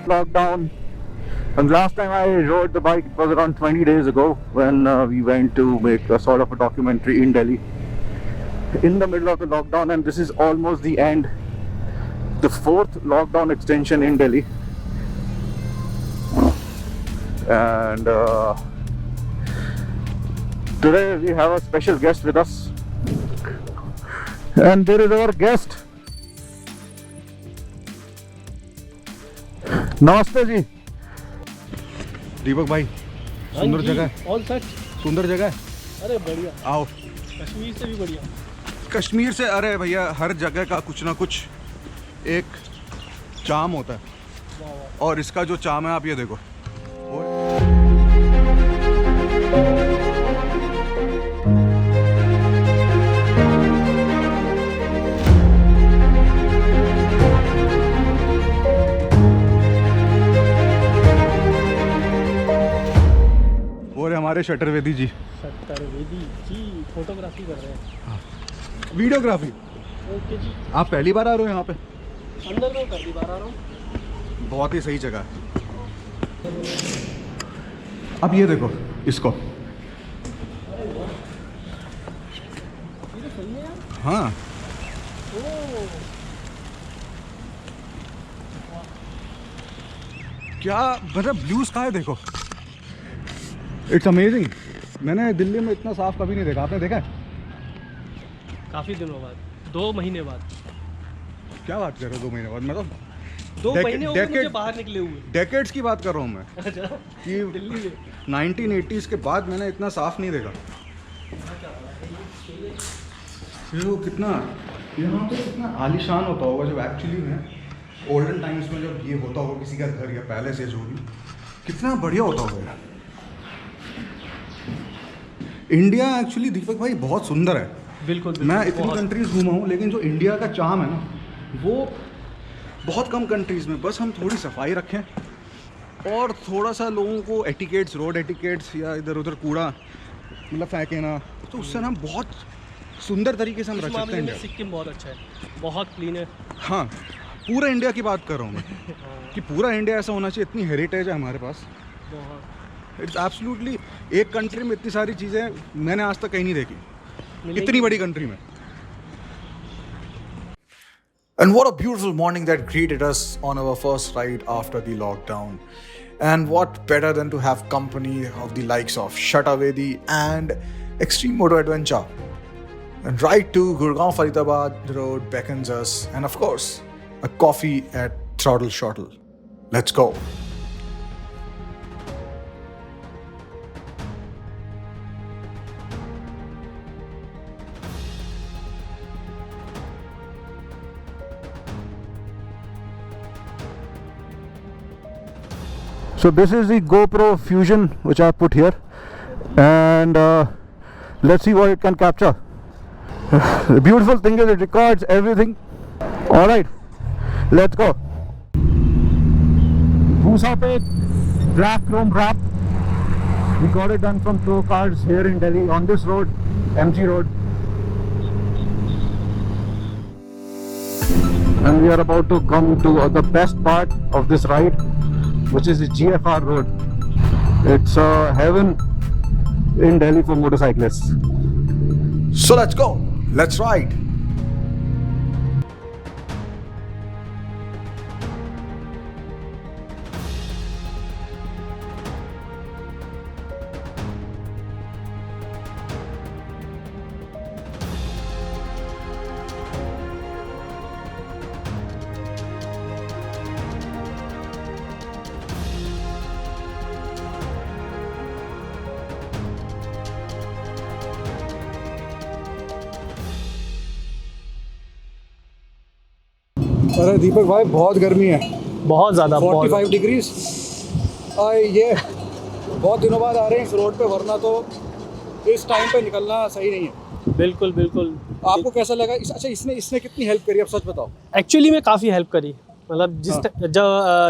lockdown. And last time I rode the bike it was around 20 days ago when we went to make a sort of a documentary in Delhi in the middle of the lockdown, and this is almost the end, the fourth lockdown extension in Delhi. And today we have a special guest with us, and there is our guest. नमस्ते जी। दीपक भाई, सुंदर जगह है। All set. सुंदर जगह है। अरे बढ़िया। आओ। कश्मीर से भी बढ़िया। कश्मीर से, अरे भैया, हर जगह का कुछ ना कुछ एक चार्म होता है। वाह वाह। और इसका जो चार्म है आप ये देखो। हमारे शटरवेदी जी। शटरवेदी जी फोटोग्राफी कर रहे हैं। वीडियोग्राफी। ओके जी। आप पहली बार आ रहे हो यहाँ पे? अंदर में पहली बार आ रहा हूँ। बहुत ही सही जगह है। अब ये देखो इसको। ये तो सही है यार। हाँ। ओह। क्या मतलब ब्लू स्काई देखो। It's amazing. मैंने दिल्ली में इतना साफ कभी नहीं देखा। आपने देखा है? काफ़ी दिनों बाद, 2 महीने बाद। क्या बात कर रहे हो 2 महीने बाद? मतलब 2 महीने हो गए मुझे बाहर निकले हुए। डेकेड्स की बात कर रहा हूँ मैं। अच्छा। कि दिल्ली में 1980s के बाद मैंने इतना साफ नहीं देखा। देखो कितना यहाँ पे कितना आलीशान होता होगा जब एक्चुअली में ओल्डन टाइम्स में जब ये होता होगा किसी का घर या पैलेस या जो भी, कितना बढ़िया होता होगा। इंडिया एक्चुअली दीपक भाई बहुत सुंदर है। बिल्कुल। मैं इतनी कंट्रीज घूमा हूँ, लेकिन जो इंडिया का चार्म है ना वो बहुत कम कंट्रीज में। बस हम थोड़ी सफाई रखें और थोड़ा सा लोगों को एटिकेट्स, रोड एटिकेट्स या इधर उधर कूड़ा मतलब फेंके ना, तो उससे ना बहुत सुंदर तरीके से हम रख सकते हैं। सिक्किम बहुत अच्छा है, बहुत क्लीन है। हाँ, पूरा इंडिया की बात कर रहा हूँ मैं कि पूरा इंडिया ऐसा होना चाहिए। इतनी हेरिटेज है हमारे पास। बहुत। It's absolutely. एक कंट्री में इतनी सारी चीज़ें मैंने आज तक कहीं नहीं देखी, इतनी बड़ी कंट्री में। And what a beautiful morning that greeted us on our first ride after the lockdown. And what better than to have company of the likes of Shatavedi and Extreme Moto Adventure. And ride to Gurgaon Faridabad road beckons us, and of course, a coffee at Throttle Shuttle. Let's go. So this is the GoPro Fusion which I put here, and let's see what it can capture. The beautiful thing is it records everything. All right, let's go. Bhusa pe black chrome wrap. We got it done from Pro Cars here in Delhi on this road, MG Road. And we are about to come to the best part of this ride, which is the GFR road. It's heaven in Delhi for motorcyclists. So let's go. Let's ride. अरे दीपक भाई बहुत गर्मी है। बहुत ज़्यादा। 45 degrees. ये बहुत दिनों बाद आ रहे हैं इस रोड पे, वरना तो इस टाइम पे निकलना सही नहीं है। बिल्कुल बिल्कुल। आपको कैसा लगा? अच्छा, इसने कितनी हेल्प करी, अब सच बताओ। एक्चुअली में काफ़ी हेल्प करी। मतलब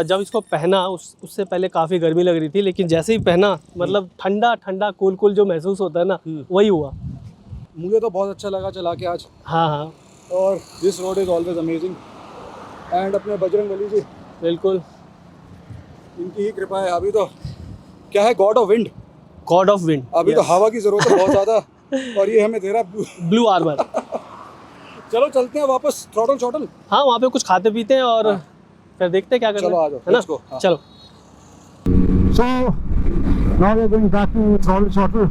जब इसको पहना उससे पहले काफ़ी गर्मी लग रही थी, लेकिन जैसे ही पहना मतलब ठंडा ठंडा कूल कूल जो महसूस होता है ना, वही हुआ। मुझे तो बहुत अच्छा लगा चला के आज। हाँ हाँ। और this road is always amazing. And अपने बजरंग बली जी, बिल्कुल इनकी ही कृपा है। अभी तो क्या है, God of wind, God of wind. अभी तो हवा की जरूरत है बहुत ज़्यादा, और ये हमें दे रहा है ब्लू आर्मर। चलो चलते हैं वापस थ्रॉटल शॉटल। हाँ, वहाँ पे कुछ खाते पीते हैं और फिर देखते हैं क्या करना चलो है। आ जाओ, है ना? let's go, हाँ। चलो। So now we're going back to Throttle Shuttle.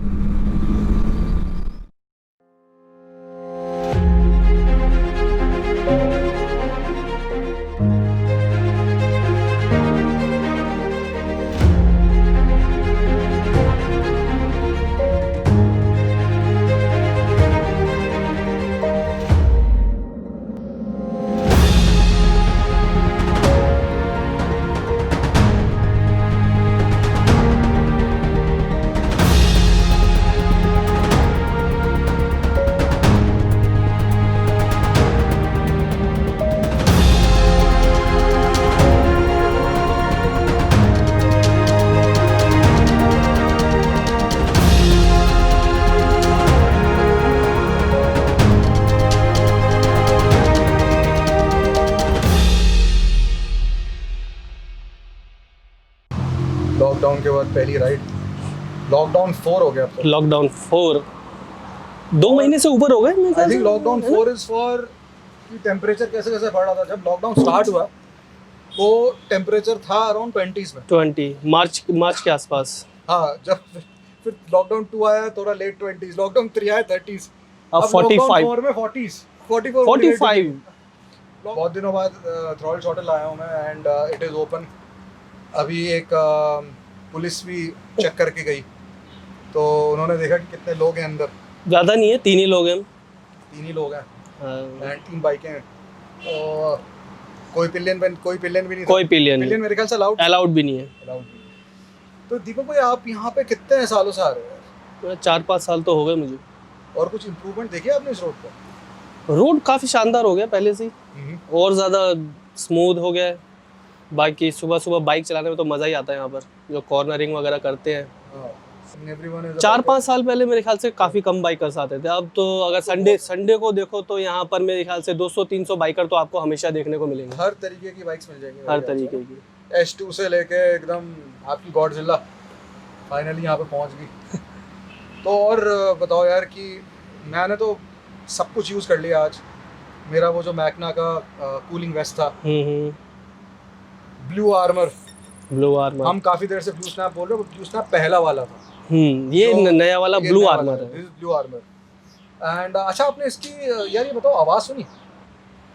Lockdown के बाद पहली राइड, लॉकडाउन 4 हो गया अब तो। लॉकडाउन 4 2 महीने से ऊपर हो गए मेरे आई ख्याल थिंक से। लॉकडाउन 4 इज फॉर कि टेम्परेचर कैसे कैसे बढ़ रहा था। जब लॉकडाउन स्टार्ट हुआ तो टेम्परेचर था अराउंड 20s में। 20 मार्च के आसपास। हाँ, जब फिर लॉकडाउन 2 आया थोड़ा लेट 20s, लॉकडाउन 3 आया 30s, अब 45 4 में 40s, 44 45 बहुत दिनों बाद थ्रॉटल शॉटल आया हूँ मैं, एंड इट इज़ ओपन। अभी एक पुलिस भी चेक करके गई, तो उन्होंने देखा कि कितने लोग हैं अंदर। ज़्यादा नहीं है, 3 ही लोग हैं। 3 ही लोग हैं हाँ, एंड 3 बाइकें हैं। तो कोई पिलियन भी नहीं था। कोई पिलियन मेरे ख्याल से अलाउड भी नहीं है। अलाउड नहीं। तो दीपक भाई, आप यहाँ पे कितने सालों से आ रहे हो यार? 4-5 साल तो हो गए मुझे। और कुछ इम्प्रूवमेंट देखी आपने इस रोड पर? रोड काफ़ी शानदार हो गया पहले से ही, और ज़्यादा स्मूथ हो गया है। बाकी सुबह बाइक चलाने में तो मज़ा ही आता है यहाँ पर, जो कॉर्नरिंग वगैरह करते हैं। 4-5 साल पहले मेरे ख्याल से काफ़ी कम बाइकर्स आते थे। अब तो अगर संडे को देखो तो यहाँ पर मेरे ख्याल से 200-300 बाइकर तो आपको हमेशा देखने को मिलेंगे। हर तरीके की बाइक्स मिल जाएंगी, हर तरीके की। S2 से लेके एकदम आपकी गॉडजिला फाइनली यहाँ पे पहुँच गई। तो और बताओ यार, कि मैंने तो सब कुछ यूज़ कर लिया आज। मेरा वो जो मैकना का कूलिंग वेस्ट था, ब्लू आर्मर। हम काफ़ी देर से ब्लू स्नैप बोल रहे हो, ब्लू स्नैप पहला वाला था। ये नया वाला ब्लू आर्मर है। Blue armour. एंड अच्छा, आपने इसकी यार ये बताओ, आवाज़ सुनी?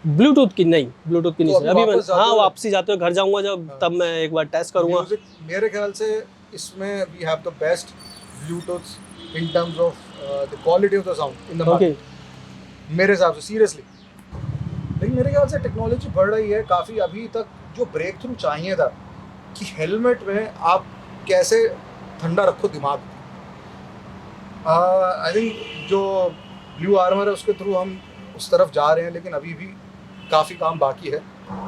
ब्लूटूथ की नहीं सुनी। अभी मैं वापसी जाते हुए घर जाऊंगा जब, तब मैं एक बार टेस्ट करूंगा। म्यूजिक मेरे ख्याल से इसमें we have the best Bluetooth in terms of the quality of the sound in the market, मेरे हिसाब से, सीरियसली। लेकिन मेरे ख्याल से टेक्नोलॉजी बढ़ रही है काफ़ी। अभी तक जो ब्रेक थ्रू चाहिए था कि हेलमेट में आप कैसे ठंडा रखो दिमाग, आई थिंक जो ब्लू आर्मर है उसके थ्रू हम उस तरफ जा रहे हैं, लेकिन अभी भी काफ़ी काम बाकी है।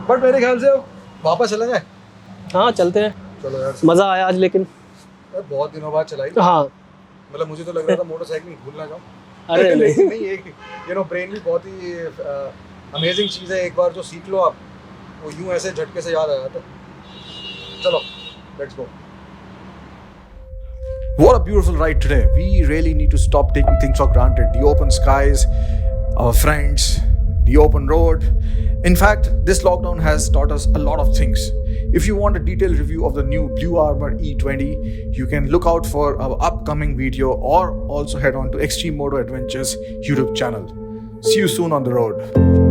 बट मेरे ख्याल से वापस चला जाए। हाँ, चलते हैं। चलो यार, मज़ा आया आज, लेकिन बहुत दिनों बाद चलाई। हाँ, मतलब मुझे तो लग रहा था मोटरसाइकिल भूल ना जाऊँ। अरे नहीं, एक ब्रेन भी बहुत ही अमेजिंग चीज़ है। एक बार जो सीख लो आप, वो यूं ऐसे झटके से याद आ जाता है। चलो, let's go. What a beautiful ride today. We really need to stop taking things for granted. The open skies, our friends, the open road. In fact, this lockdown has taught us a lot of things. If you want a detailed review of the new Blue Armor E20, you can look out for our upcoming video, or also head on to Extreme Moto Adventures YouTube channel. See you soon on the road.